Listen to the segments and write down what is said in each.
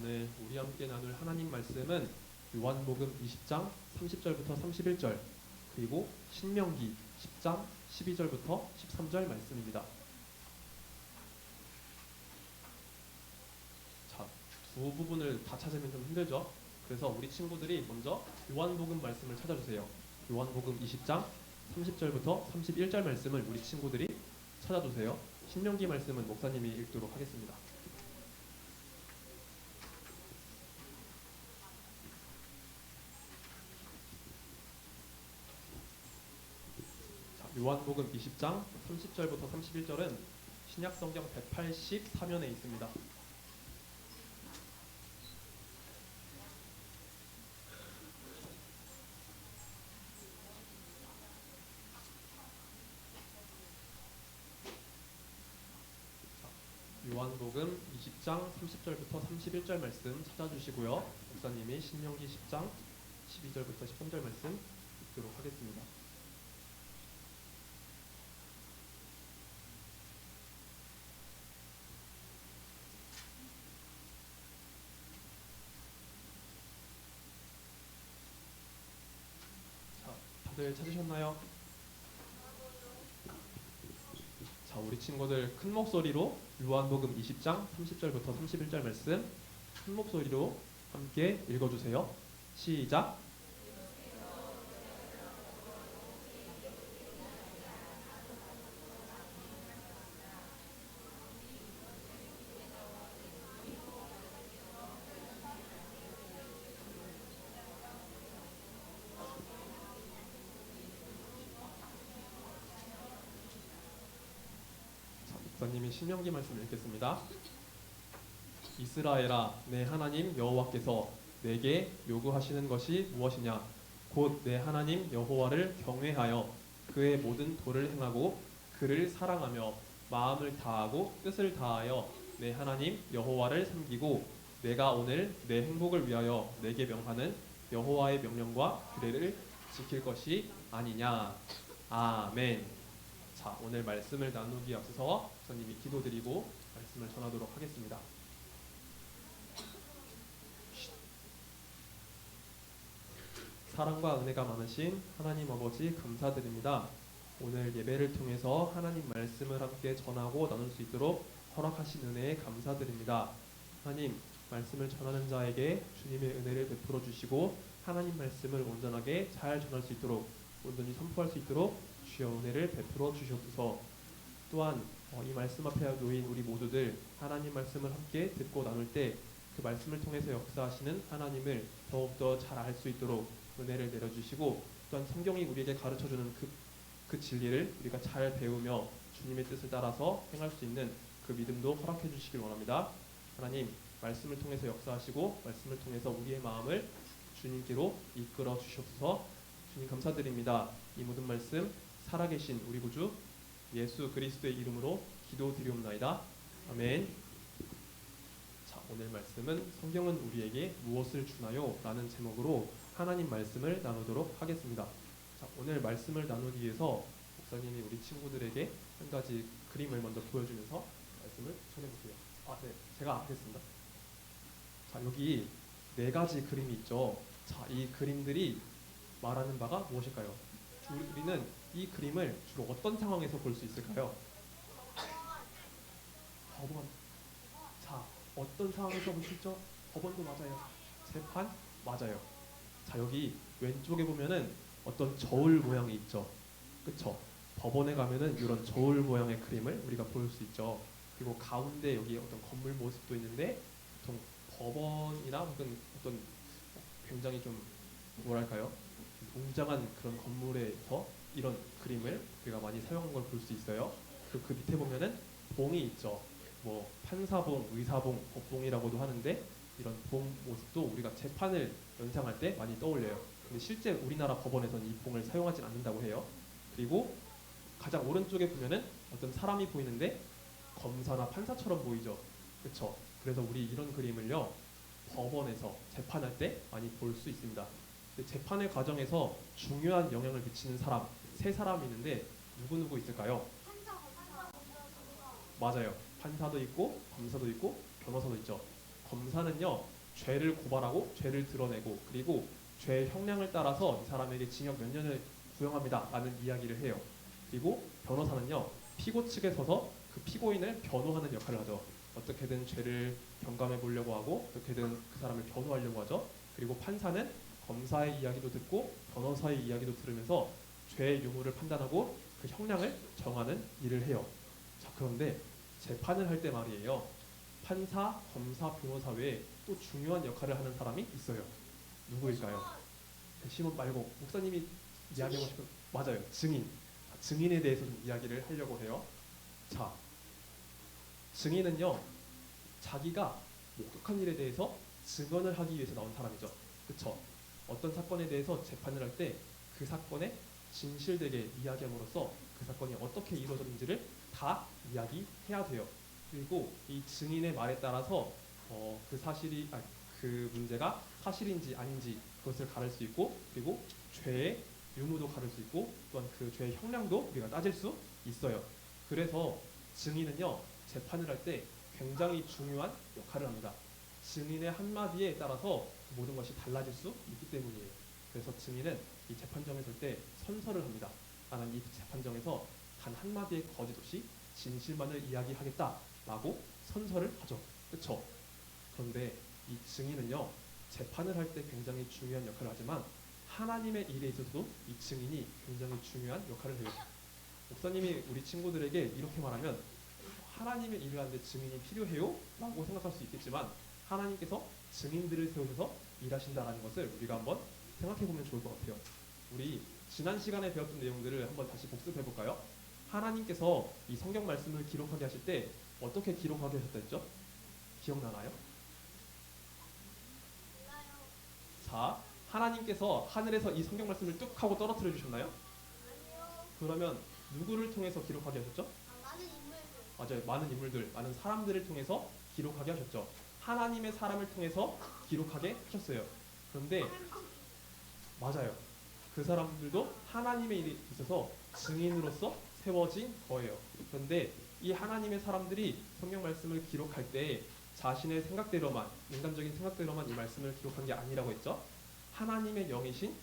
오늘 우리 함께 나눌 하나님 말씀은 요한복음 20장 30절부터 31절 그리고 신명기 10장 12절부터 13절 말씀입니다. 자, 두 부분을 다 찾으면 좀 힘들죠? 그래서 우리 친구들이 먼저 요한복음 말씀을 찾아주세요. 요한복음 20장 30절부터 31절 말씀을 우리 친구들이 찾아주세요. 신명기 말씀은 목사님이 읽도록 하겠습니다. 요한복음 20장 30절부터 31절은 신약성경 184면에 있습니다. 요한복음 20장 30절부터 31절 말씀 찾아주시고요. 목사님이 신명기 10장 12절부터 13절 말씀 읽도록 하겠습니다. 자, 다들 찾으셨나요? 자, 우리 친구들 큰 목소리로 요한복음 20장 30절부터 31절 말씀 큰 목소리로 함께 읽어주세요. 시작! 자, 목사님이 신명기 말씀 읽겠습니다. 이스라엘아, 내 하나님 여호와께서 내게 요구하시는 것이 무엇이냐? 곧 내 하나님 여호와를 경외하여 그의 모든 도를 행하고 그를 사랑하며 마음을 다하고 뜻을 다하여 내 하나님 여호와를 섬기고 내가 오늘 내 행복을 위하여 내게 명하는 여호와의 명령과 규례를 지킬 것이 아니냐? 아멘. 자, 오늘 말씀을 나누기 앞서서 목사님이 기도드리고 말씀을 전하도록 하겠습니다. 사랑과 은혜가 많으신 하나님 아버지 감사드립니다. 오늘 예배를 통해서 하나님 말씀을 함께 전하고 나눌 수 있도록 허락하신 은혜에 감사드립니다. 하나님, 말씀을 전하는 자에게 주님의 은혜를 베풀어 주시고 하나님 말씀을 온전하게 잘 전할 수 있도록 온전히 선포할 수 있도록 주여 은혜를 베풀어 주시옵소서. 또한 이 말씀 앞에 놓인 우리 모두들 하나님 말씀을 함께 듣고 나눌 때 그 말씀을 통해서 역사하시는 하나님을 더욱더 잘 알 수 있도록 은혜를 내려주시고 또한 성경이 우리에게 가르쳐주는 그 진리를 우리가 잘 배우며 주님의 뜻을 따라서 행할 수 있는 그 믿음도 허락해 주시길 원합니다. 하나님, 말씀을 통해서 역사하시고 말씀을 통해서 우리의 마음을 주님께로 이끌어 주시옵소서. 주님 감사드립니다. 이 모든 말씀 살아계신 우리 구주 예수 그리스도의 이름으로 기도드리옵나이다. 아멘. 자, 오늘 말씀은 성경은 우리에게 무엇을 주나요? 라는 제목으로 하나님 말씀을 나누도록 하겠습니다. 자, 오늘 말씀을 나누기 위해서 목사님이 우리 친구들에게 한 가지 그림을 먼저 보여주면서 말씀을 전해볼게요. 네, 제가 하겠습니다. 자, 여기 네 가지 그림이 있죠. 자, 이 그림들이 말하는 바가 무엇일까요? 우리는 이 그림을 주로 어떤 상황에서 볼 수 있을까요? 법원. 자, 어떤 상황에서 볼 수 있죠? 법원도 맞아요. 재판? 맞아요. 자, 여기 왼쪽에 보면은 어떤 저울 모양이 있죠. 그쵸? 법원에 가면은 이런 저울 모양의 그림을 우리가 볼 수 있죠. 그리고 가운데 여기 어떤 건물 모습도 있는데 보통 법원이나 혹은 어떤 굉장히 좀 뭐랄까요? 웅장한 그런 건물에서 이런 그림을 우리가 많이 사용한 걸 볼 수 있어요. 그리고 그 밑에 보면은 봉이 있죠. 뭐 판사봉, 의사봉, 법봉이라고도 하는데 이런 봉 모습도 우리가 재판을 연상할 때 많이 떠올려요. 근데 실제 우리나라 법원에서는 이 봉을 사용하진 않는다고 해요. 그리고 가장 오른쪽에 보면은 어떤 사람이 보이는데 검사나 판사처럼 보이죠. 그렇죠? 그래서 우리 이런 그림을요 법원에서 재판할 때 많이 볼 수 있습니다. 재판의 과정에서 중요한 영향을 미치는 사람 세 사람이 있는데 누구 있을까요? 맞아요. 판사도 있고 검사도 있고 변호사도 있죠. 검사는요, 죄를 고발하고 죄를 드러내고 그리고 죄의 형량을 따라서 이 사람에게 징역 몇 년을 구형합니다 라는 이야기를 해요. 그리고 변호사는요, 피고 측에 서서 그 피고인을 변호하는 역할을 하죠. 어떻게든 죄를 경감해 보려고 하고 어떻게든 그 사람을 변호하려고 하죠. 그리고 판사는 검사의 이야기도 듣고 변호사의 이야기도 들으면서 죄의 유무를 판단하고 그 형량을 정하는 일을 해요. 자, 그런데 재판을 할 때 말이에요. 판사, 검사, 변호사 외에 또 중요한 역할을 하는 사람이 있어요. 누구일까요? 시몬 말고 목사님이 이야기하고 싶은, 맞아요. 증인. 증인에 대해서 좀 이야기를 하려고 해요. 자, 증인은요, 자기가 목격한 일에 대해서 증언을 하기 위해서 나온 사람이죠. 그쵸? 어떤 사건에 대해서 재판을 할 때 그 사건의 진실되게 이야기함으로써 그 사건이 어떻게 이루어졌는지를 다 이야기해야 돼요. 그리고 이 증인의 말에 따라서 그 사실이 그 문제가 사실인지 아닌지 그것을 가를 수 있고, 그리고 죄의 유무도 가를 수 있고, 또한 그 죄의 형량도 우리가 따질 수 있어요. 그래서 증인은요, 재판을 할 때 굉장히 중요한 역할을 합니다. 증인의 한마디에 따라서 모든 것이 달라질 수 있기 때문이에요. 그래서 증인은 이 재판정에 설 때 선서를 합니다. 나는 이 재판정에서 단 한마디의 거짓 없이 진실만을 이야기하겠다라고 선서를 하죠. 그렇죠? 그런데 이 증인은요, 재판을 할 때 굉장히 중요한 역할을 하지만 하나님의 일에 있어서도 이 증인이 굉장히 중요한 역할을 해요. 목사님이 우리 친구들에게 이렇게 말하면 하나님의 일을 하는데 증인이 필요해요? 라고 생각할 수 있겠지만 하나님께서 증인들을 세우셔서 일하신다는 것을 우리가 한번 생각해 보면 좋을 것 같아요. 우리 지난 시간에 배웠던 내용들을 한번 다시 복습해 볼까요? 하나님께서 이 성경 말씀을 기록하게 하실 때 어떻게 기록하게 하셨다 했죠? 기억나나요? 자, 하나님께서 하늘에서 이 성경 말씀을 뚝 하고 떨어뜨려 주셨나요? 그러면 누구를 통해서 기록하게 하셨죠? 맞아요. 많은 인물들, 많은 사람들을 통해서 기록하게 하셨죠. 하나님의 사람을 통해서 기록하게 하셨어요. 그런데 맞아요. 그 사람들도 하나님의 일이 있어서 증인으로서 세워진 거예요. 그런데 이 하나님의 사람들이 성경 말씀을 기록할 때 자신의 생각대로만, 인간적인 생각대로만 이 말씀을 기록한 게 아니라고 했죠. 하나님의 영이신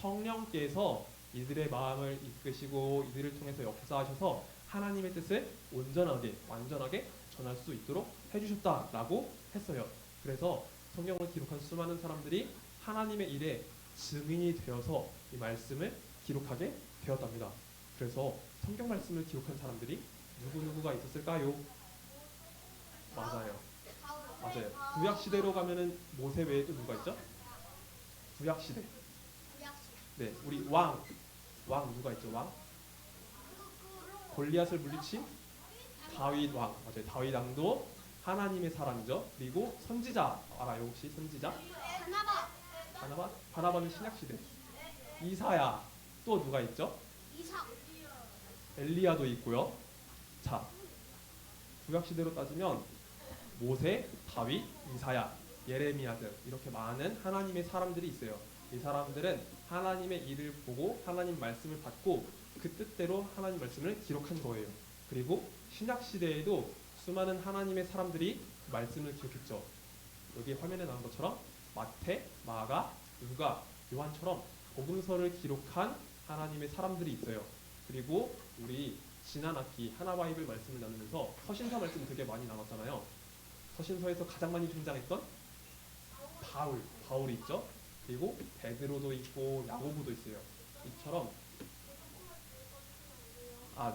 성령께서 이들의 마음을 이끄시고 이들을 통해서 역사하셔서 하나님의 뜻을 온전하게, 완전하게 전할 수 있도록 해주셨다라고 했어요. 그래서 성경을 기록한 수많은 사람들이 하나님의 일에 증인이 되어서 이 말씀을 기록하게 되었답니다. 그래서 성경 말씀을 기록한 사람들이 누구누구가 있었을까요? 맞아요. 맞아요. 구약 시대로 가면은 모세 외에 또 누가 있죠? 구약 시대. 네, 우리 왕 누가 있죠? 왕? 골리앗을 물리친 다윗 왕. 맞아요. 다윗 왕도 하나님의 사람이죠. 그리고 선지자 알아요? 혹시 선지자? 바나바는 신약 시대. 이사야. 또 누가 있죠? 엘리야도 있고요. 자, 구약 시대로 따지면 모세, 다윗, 이사야, 예레미야 등 이렇게 많은 하나님의 사람들이 있어요. 이 사람들은 하나님의 일을 보고 하나님 말씀을 받고 그 뜻대로 하나님 말씀을 기록한 거예요. 그리고 신약 시대에도 수많은 하나님의 사람들이 그 말씀을 기록했죠. 여기 화면에 나온 것처럼 마태, 마가, 누가, 요한처럼 복음서를 기록한 하나님의 사람들이 있어요. 그리고 우리 지난 학기 하나바이블 말씀을 나누면서 서신서 말씀 되게 많이 나눴잖아요. 서신서에서 가장 많이 등장했던 바울이 있죠. 그리고 베드로도 있고 야고보도 있어요. 이처럼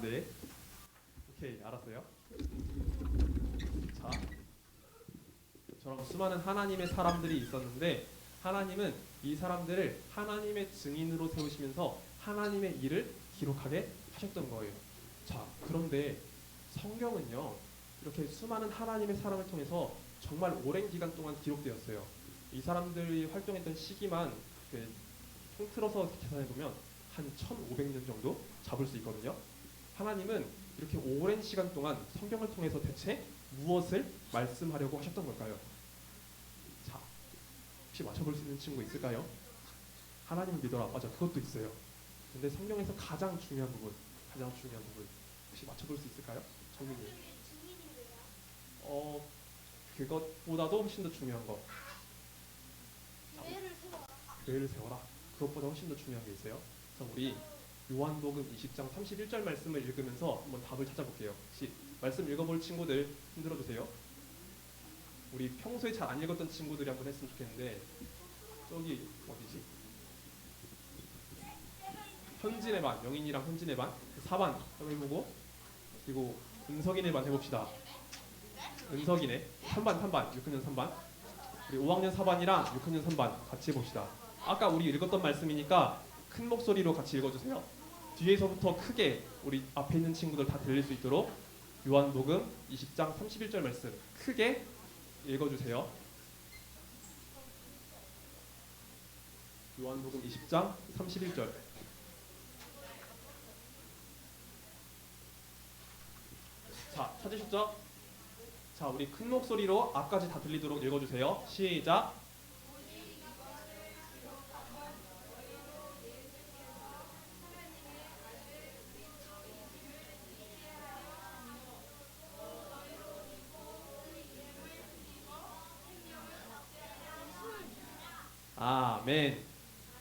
네. 오케이, 알았어요. 자, 저처럼 수많은 하나님의 사람들이 있었는데 하나님은 이 사람들을 하나님의 증인으로 세우시면서 하나님의 일을 기록하게 하셨던 거예요. 자, 그런데 성경은요, 이렇게 수많은 하나님의 사람을 통해서 정말 오랜 기간 동안 기록되었어요. 이 사람들이 활동했던 시기만 통틀어서 계산해 보면 한 1500년 정도 잡을 수 있거든요. 하나님은 이렇게 오랜 시간 동안 성경을 통해서 대체 무엇을 말씀하려고 하셨던 걸까요? 자, 혹시 맞춰볼 수 있는 친구 있을까요? 하나님을 믿어라. 맞아, 그것도 있어요. 근데 성경에서 가장 중요한 부분 혹시 맞춰볼 수 있을까요? 정민이. 그것보다도 훨씬 더 중요한 거. 자, 교회를 세워라. 그것보다 훨씬 더 중요한 게 있어요. 그래서 우리 요한복음 20장 31절 말씀을 읽으면서 한번 답을 찾아볼게요. 혹시 말씀 읽어볼 친구들 흔들어 주세요. 우리 평소에 잘 안 읽었던 친구들이 한번 했으면 좋겠는데, 저기 어디지? 현진의 반, 영인이랑 현진의 반 4반 한번 해보고, 그리고 은석이네 반 해봅시다. 은석이네 3반 6학년 3반, 우리 5학년 4반이랑 6학년 3반 같이 해봅시다. 아까 우리 읽었던 말씀이니까 큰 목소리로 같이 읽어주세요. 뒤에서부터 크게 우리 앞에 있는 친구들 다 들릴 수 있도록 요한복음 20장 31절 말씀 크게 읽어주세요. 요한복음 20장 31절. 자, 찾으셨죠? 자, 우리 큰 목소리로 앞까지 다 들리도록 읽어주세요. 시작. 아멘.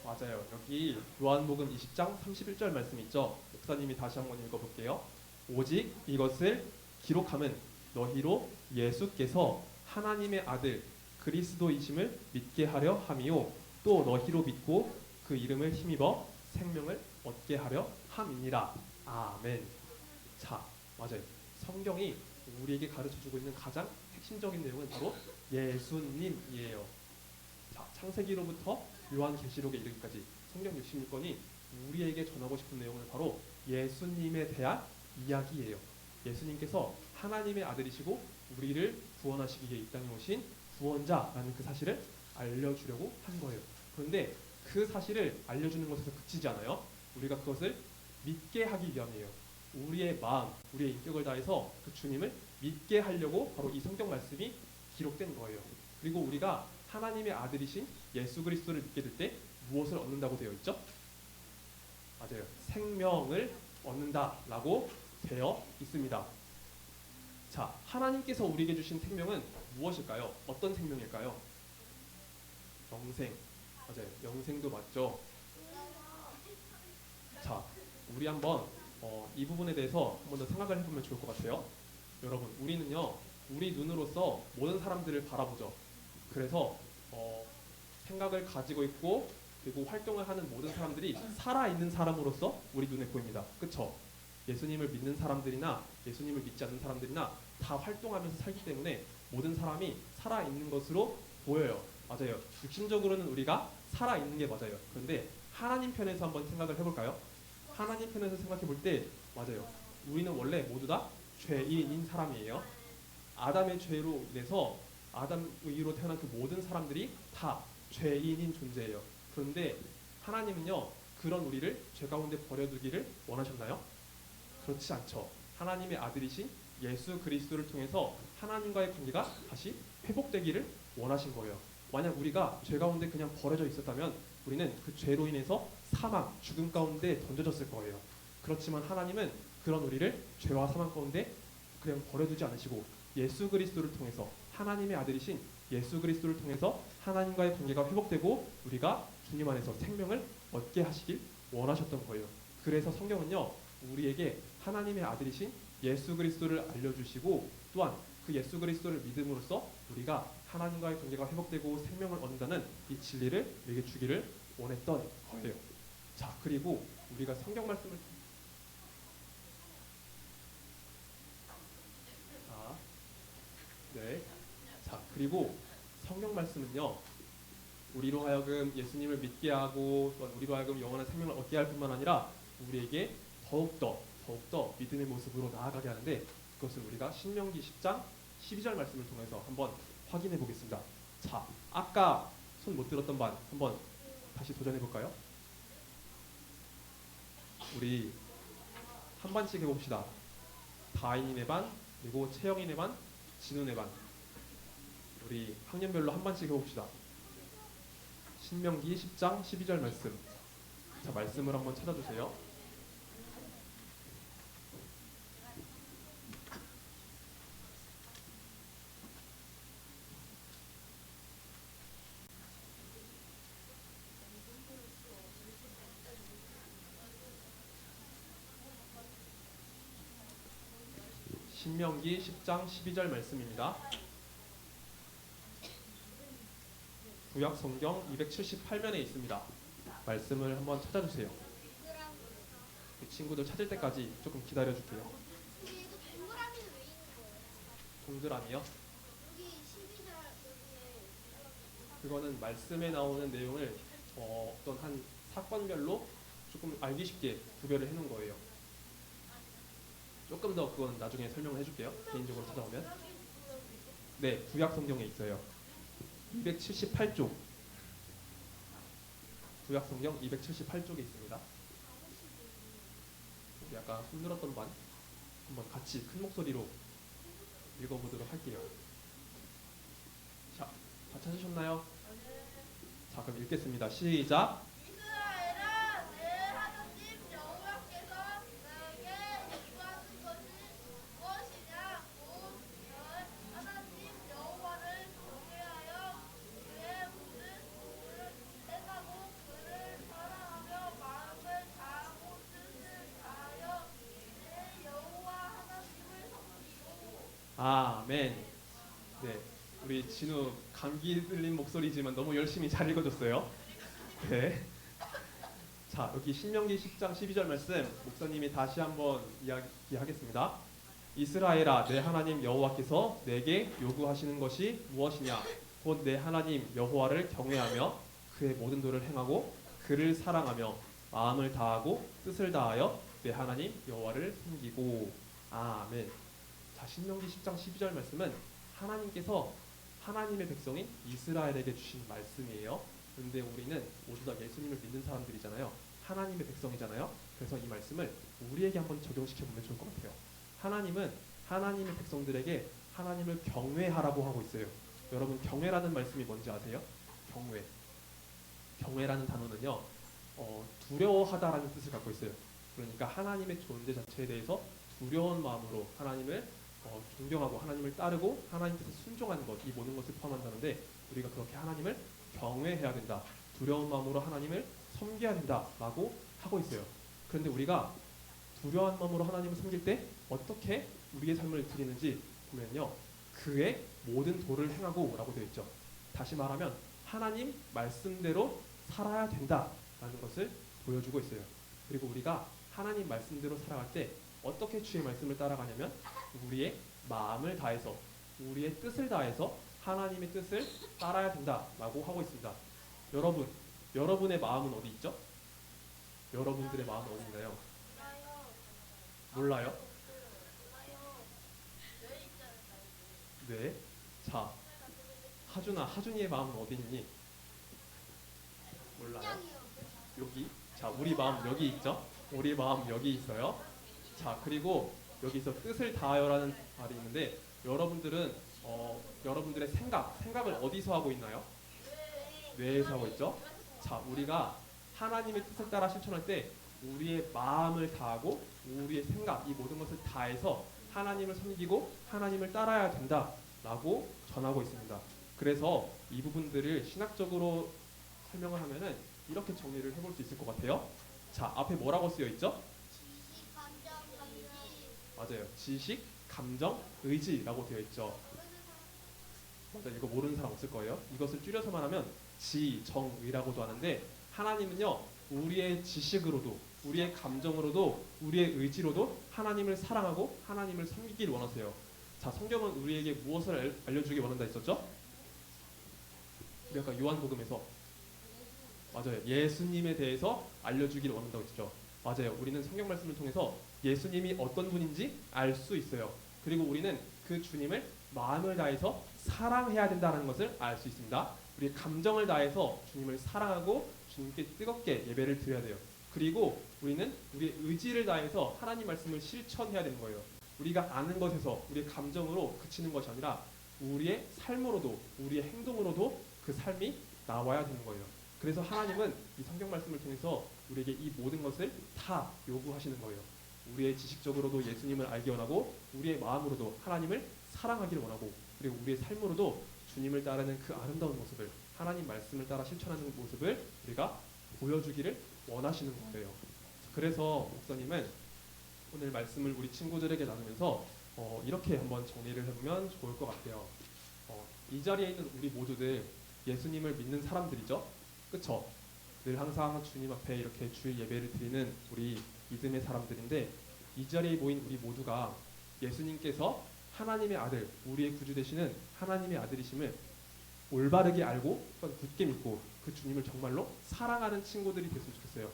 맞아요. 여기 요한복음 20장 31절 말씀 있죠? 목사님이 다시 한번 읽어볼게요. 오직 이것을 기록함은 너희로 예수께서 하나님의 아들 그리스도이심을 믿게 하려 함이요 또 너희로 믿고 그 이름을 힘입어 생명을 얻게 하려 함이니라. 아멘. 자, 맞아요. 성경이 우리에게 가르쳐주고 있는 가장 핵심적인 내용은 바로 예수님이에요. 자, 창세기로부터 요한계시록에 이르기까지 성경 66권이 우리에게 전하고 싶은 내용은 바로 예수님에 대한 이야기예요. 예수님께서 하나님의 아들이시고 우리를 구원하시기 위해 이 땅에 오신 구원자라는 그 사실을 알려주려고 한 거예요. 그런데 그 사실을 알려주는 것에서 그치지 않아요. 우리가 그것을 믿게 하기 위함이에요. 우리의 마음, 우리의 인격을 다해서 그 주님을 믿게 하려고 바로 이 성경 말씀이 기록된 거예요. 그리고 우리가 하나님의 아들이신 예수 그리스도를 믿게 될 때 무엇을 얻는다고 되어 있죠? 맞아요. 생명을 얻는다라고 되어 있습니다. 자, 하나님께서 우리에게 주신 생명은 무엇일까요? 어떤 생명일까요? 영생. 맞아요. 영생도 맞죠. 자, 우리 한번 이 부분에 대해서 한번 더 생각을 해보면 좋을 것 같아요. 여러분, 우리는요, 우리 눈으로서 모든 사람들을 바라보죠. 그래서 생각을 가지고 있고 그리고 활동을 하는 모든 사람들이 살아있는 사람으로서 우리 눈에 보입니다. 그쵸? 예수님을 믿는 사람들이나 예수님을 믿지 않는 사람들이나 다 활동하면서 살기 때문에 모든 사람이 살아있는 것으로 보여요. 맞아요. 육신적으로는 우리가 살아있는 게 맞아요. 그런데 하나님 편에서 한번 생각을 해볼까요? 하나님 편에서 생각해 볼 때 맞아요. 우리는 원래 모두 다 죄인인 사람이에요. 아담의 죄로 인해서 아담으로 태어난 그 모든 사람들이 다 죄인인 존재예요. 그런데 하나님은요, 그런 우리를 죄 가운데 버려두기를 원하셨나요? 그렇지 않죠. 하나님의 아들이신 예수 그리스도를 통해서 하나님과의 관계가 다시 회복되기를 원하신 거예요. 만약 우리가 죄 가운데 그냥 버려져 있었다면 우리는 그 죄로 인해서 사망, 죽음 가운데 던져졌을 거예요. 그렇지만 하나님은 그런 우리를 죄와 사망 가운데 그냥 버려두지 않으시고 예수 그리스도를 통해서 하나님의 아들이신 예수 그리스도를 통해서 하나님과의 관계가 회복되고 우리가 주님 안에서 생명을 얻게 하시길 원하셨던 거예요. 그래서 성경은요, 우리에게 하나님의 아들이신 예수 그리스도를 알려주시고 또한 그 예수 그리스도를 믿음으로써 우리가 하나님과의 관계가 회복되고 생명을 얻는다는 이 진리를 우리에게 주기를 원했던 거예요. 자, 그리고 우리가 성경 말씀을 네. 자, 그리고 성경 말씀은요, 우리로 하여금 예수님을 믿게 하고 또한 우리로 하여금 영원한 생명을 얻게 할 뿐만 아니라 우리에게 더욱더 믿음의 모습으로 나아가게 하는데 그것을 우리가 신명기 10장 12절 말씀을 통해서 한번 확인해 보겠습니다. 자, 아까 손 못 들었던 반 한번 다시 도전해 볼까요? 우리 한 반씩 해봅시다. 다인이네 반, 그리고 채영이네 반, 진우네 반. 우리 학년별로 한 반씩 해봅시다. 신명기 10장 12절 말씀. 자, 말씀을 한번 찾아주세요. 신명기 10장 12절 말씀입니다. 구약 성경 278면에 있습니다. 말씀을 한번 찾아주세요. 친구들 찾을 때까지 조금 기다려줄게요. 동그라미요? 그거는 말씀에 나오는 내용을 어떤 한 사건별로 조금 알기 쉽게 구별을 해놓은 거예요. 조금 더 그건 나중에 설명을 해줄게요. 개인적으로 찾아오면. 네, 구약 성경에 있어요. 278쪽. 구약 성경 278쪽에 있습니다. 약간 힘들었던 반 한번 같이 큰 목소리로 읽어보도록 할게요. 자, 다 찾으셨나요? 자, 그럼 읽겠습니다. 시작. 이스라엘아, 내 하나님 여호와께서 내게 요구하는 것이 무엇이냐? 곧 너의 하나님 여호와를 경외하여 그의 모든 법을 행하고 그를 사랑하며 마음을 다하고 뜻을 다하여 내 여호와 하나님을 섬기고. 아멘. 네, 우리 진우 감기 들린 목소리지만 너무 열심히 잘 읽어줬어요. 네. 자, 여기 신명기 10장 12절 말씀 목사님이 다시 한번 이야기하겠습니다. 이스라엘아, 내 하나님 여호와께서 내게 요구하시는 것이 무엇이냐? 곧 내 하나님 여호와를 경외하며 그의 모든 도를 행하고 그를 사랑하며 마음을 다하고 뜻을 다하여 내 하나님 여호와를 섬기고. 아멘. 자, 신명기 10장 12절 말씀은 하나님께서 하나님의 백성인 이스라엘에게 주신 말씀이에요. 근데 우리는 모두 다 예수님을 믿는 사람들이잖아요. 하나님의 백성이잖아요. 그래서 이 말씀을 우리에게 한번 적용시켜 보면 좋을 것 같아요. 하나님은 하나님의 백성들에게 하나님을 경외하라고 하고 있어요. 여러분, 경외라는 말씀이 뭔지 아세요? 경외. 경외라는 단어는요, 두려워하다라는 뜻을 갖고 있어요. 그러니까 하나님의 존재 자체에 대해서 두려운 마음으로 하나님을 존경하고 하나님을 따르고 하나님 뜻에 순종하는 것, 이 모든 것을 포함한다는데 우리가 그렇게 하나님을 경외해야 된다. 두려운 마음으로 하나님을 섬겨야 된다라고 하고 있어요. 그런데 우리가 두려운 마음으로 하나님을 섬길 때 어떻게 우리의 삶을 드리는지 보면요, 그의 모든 도를 행하고 라고 되어 있죠. 다시 말하면 하나님 말씀대로 살아야 된다라는 것을 보여주고 있어요. 그리고 우리가 하나님 말씀대로 살아갈 때 어떻게 주의 말씀을 따라가냐면 우리의 마음을 다해서 우리의 뜻을 다해서 하나님의 뜻을 따라야 된다라고 하고 있습니다. 여러분의 마음은 어디 있죠? 여러분들의 마음은 어디 있나요? 몰라요? 네. 자, 하준이의 마음은 어디 있니? 몰라요? 여기. 자, 우리 마음 여기 있죠? 우리 마음 여기 있어요. 자, 그리고 여기서 뜻을 다하여라는 말이 있는데 여러분들은 여러분들의 생각을 어디서 하고 있나요? 뇌에서 하고 있죠. 자, 우리가 하나님의 뜻을 따라 실천할 때 우리의 마음을 다하고 우리의 생각, 이 모든 것을 다해서 하나님을 섬기고 하나님을 따라야 된다라고 전하고 있습니다. 그래서 이 부분들을 신학적으로 설명을 하면은 이렇게 정리를 해볼 수 있을 것 같아요. 자, 앞에 뭐라고 쓰여 있죠? 맞아요. 지식, 감정, 의지라고 되어 있죠. 맞아요. 이거 모르는 사람 없을 거예요. 이것을 줄여서 말하면 지, 정, 의라고도 하는데 하나님은요, 우리의 지식으로도 우리의 감정으로도 우리의 의지로도 하나님을 사랑하고 하나님을 섬기기를 원하세요. 자, 성경은 우리에게 무엇을 알려주기 원한다 했었죠? 우리 아까 요한복음에서 맞아요. 예수님에 대해서 알려주기를 원한다고 했죠. 맞아요. 우리는 성경 말씀을 통해서 예수님이 어떤 분인지 알 수 있어요. 그리고 우리는 그 주님을 마음을 다해서 사랑해야 된다는 것을 알 수 있습니다. 우리의 감정을 다해서 주님을 사랑하고 주님께 뜨겁게 예배를 드려야 돼요. 그리고 우리는 우리의 의지를 다해서 하나님 말씀을 실천해야 되는 거예요. 우리가 아는 것에서 우리의 감정으로 그치는 것이 아니라 우리의 삶으로도 우리의 행동으로도 그 삶이 나와야 되는 거예요. 그래서 하나님은 이 성경 말씀을 통해서 우리에게 이 모든 것을 다 요구하시는 거예요. 우리의 지식적으로도 예수님을 알기 원하고 우리의 마음으로도 하나님을 사랑하기를 원하고 그리고 우리의 삶으로도 주님을 따르는 그 아름다운 모습을 하나님 말씀을 따라 실천하는 모습을 우리가 보여주기를 원하시는 거예요. 그래서 목사님은 오늘 말씀을 우리 친구들에게 나누면서 이렇게 한번 정리를 해보면 좋을 것 같아요. 이 자리에 있는 우리 모두들 예수님을 믿는 사람들이죠. 그쵸? 늘 항상 주님 앞에 이렇게 주일 예배를 드리는 우리 믿음의 사람들인데 이 자리에 모인 우리 모두가 예수님께서 하나님의 아들, 우리의 구주 되시는 하나님의 아들이심을 올바르게 알고 또한 굳게 믿고 그 주님을 정말로 사랑하는 친구들이 됐으면 좋겠어요.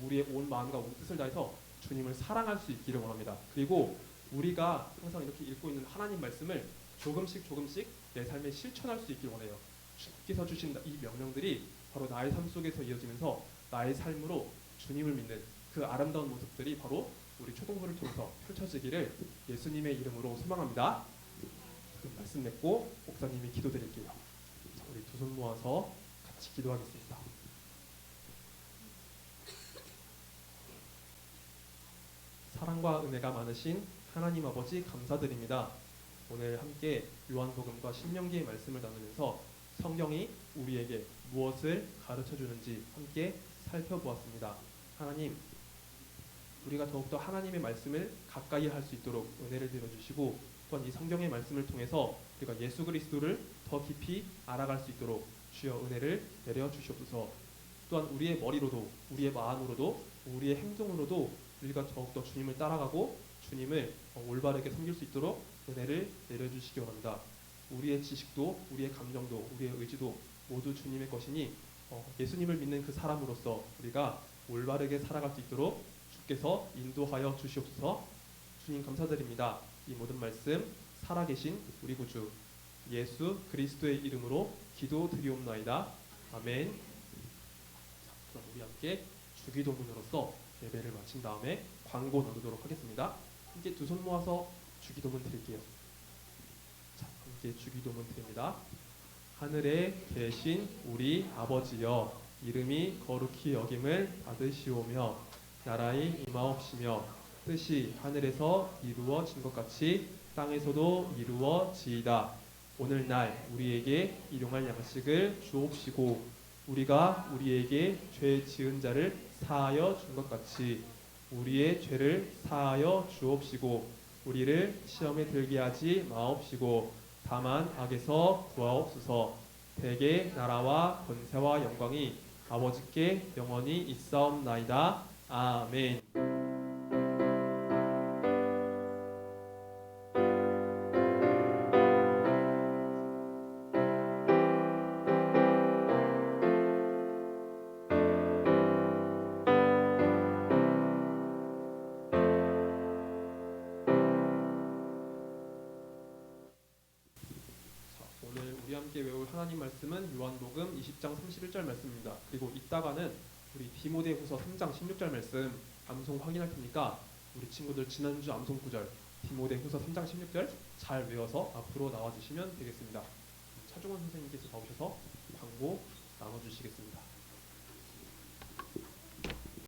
우리의 온 마음과 온 뜻을 다해서 주님을 사랑할 수 있기를 원합니다. 그리고 우리가 항상 이렇게 읽고 있는 하나님 말씀을 조금씩 조금씩 내 삶에 실천할 수 있기를 원해요. 주께서 주신 이 명령들이 바로 나의 삶 속에서 이어지면서 나의 삶으로 주님을 믿는 그 아름다운 모습들이 바로 우리 초동부를 통해서 펼쳐지기를 예수님의 이름으로 소망합니다. 지금 말씀 맺고 목사님이 기도드릴게요. 자, 우리 두 손 모아서 같이 기도하겠습니다. 사랑과 은혜가 많으신 하나님 아버지 감사드립니다. 오늘 함께 요한복음과 신명기의 말씀을 나누면서 성경이 우리에게 무엇을 가르쳐 주는지 함께 살펴보았습니다. 하나님, 우리가 더욱더 하나님의 말씀을 가까이 할 수 있도록 은혜를 내려주시고 또한 이 성경의 말씀을 통해서 우리가 예수 그리스도를 더 깊이 알아갈 수 있도록 주여 은혜를 내려주시옵소서. 또한 우리의 머리로도 우리의 마음으로도 우리의 행동으로도 우리가 더욱더 주님을 따라가고 주님을 올바르게 섬길 수 있도록 은혜를 내려주시기 원합니다. 우리의 지식도 우리의 감정도 우리의 의지도 모두 주님의 것이니 예수님을 믿는 그 사람으로서 우리가 올바르게 살아갈 수 있도록 주께서 인도하여 주시옵소서. 주님 감사드립니다. 이 모든 말씀 살아계신 우리 구주 예수 그리스도의 이름으로 기도드리옵나이다. 아멘. 자, 그럼 우리 함께 주기도문으로서 예배를 마친 다음에 광고 나누도록 하겠습니다. 함께 두 손 모아서 주기도문 드릴게요. 자, 함께 주기도문 드립니다. 하늘에 계신 우리 아버지여, 이름이 거룩히 여김을 받으시오며 나라의 임하옵시며 뜻이 하늘에서 이루어진 것 같이 땅에서도 이루어지이다. 오늘날 우리에게 일용할 양식을 주옵시고 우리가 우리에게 죄 지은 자를 사하여 준 것 같이 우리의 죄를 사하여 주옵시고 우리를 시험에 들게 하지 마옵시고 다만 악에서 구하옵소서. 대개 나라와 권세와 영광이 아버지께 영원히 있사옵나이다. 아멘. 오늘 우리 함께 외울 하나님 말씀은 요한복음 20장 31절 말씀입니다. 그리고 이따가는 우리 디모데후서 3장 16절 말씀 암송 확인할 테니까 우리 친구들 지난주 암송 구절 디모데후서 3장 16절 잘 외워서 앞으로 나와주시면 되겠습니다. 차종원 선생님께서 나오셔서 광고 나눠주시겠습니다.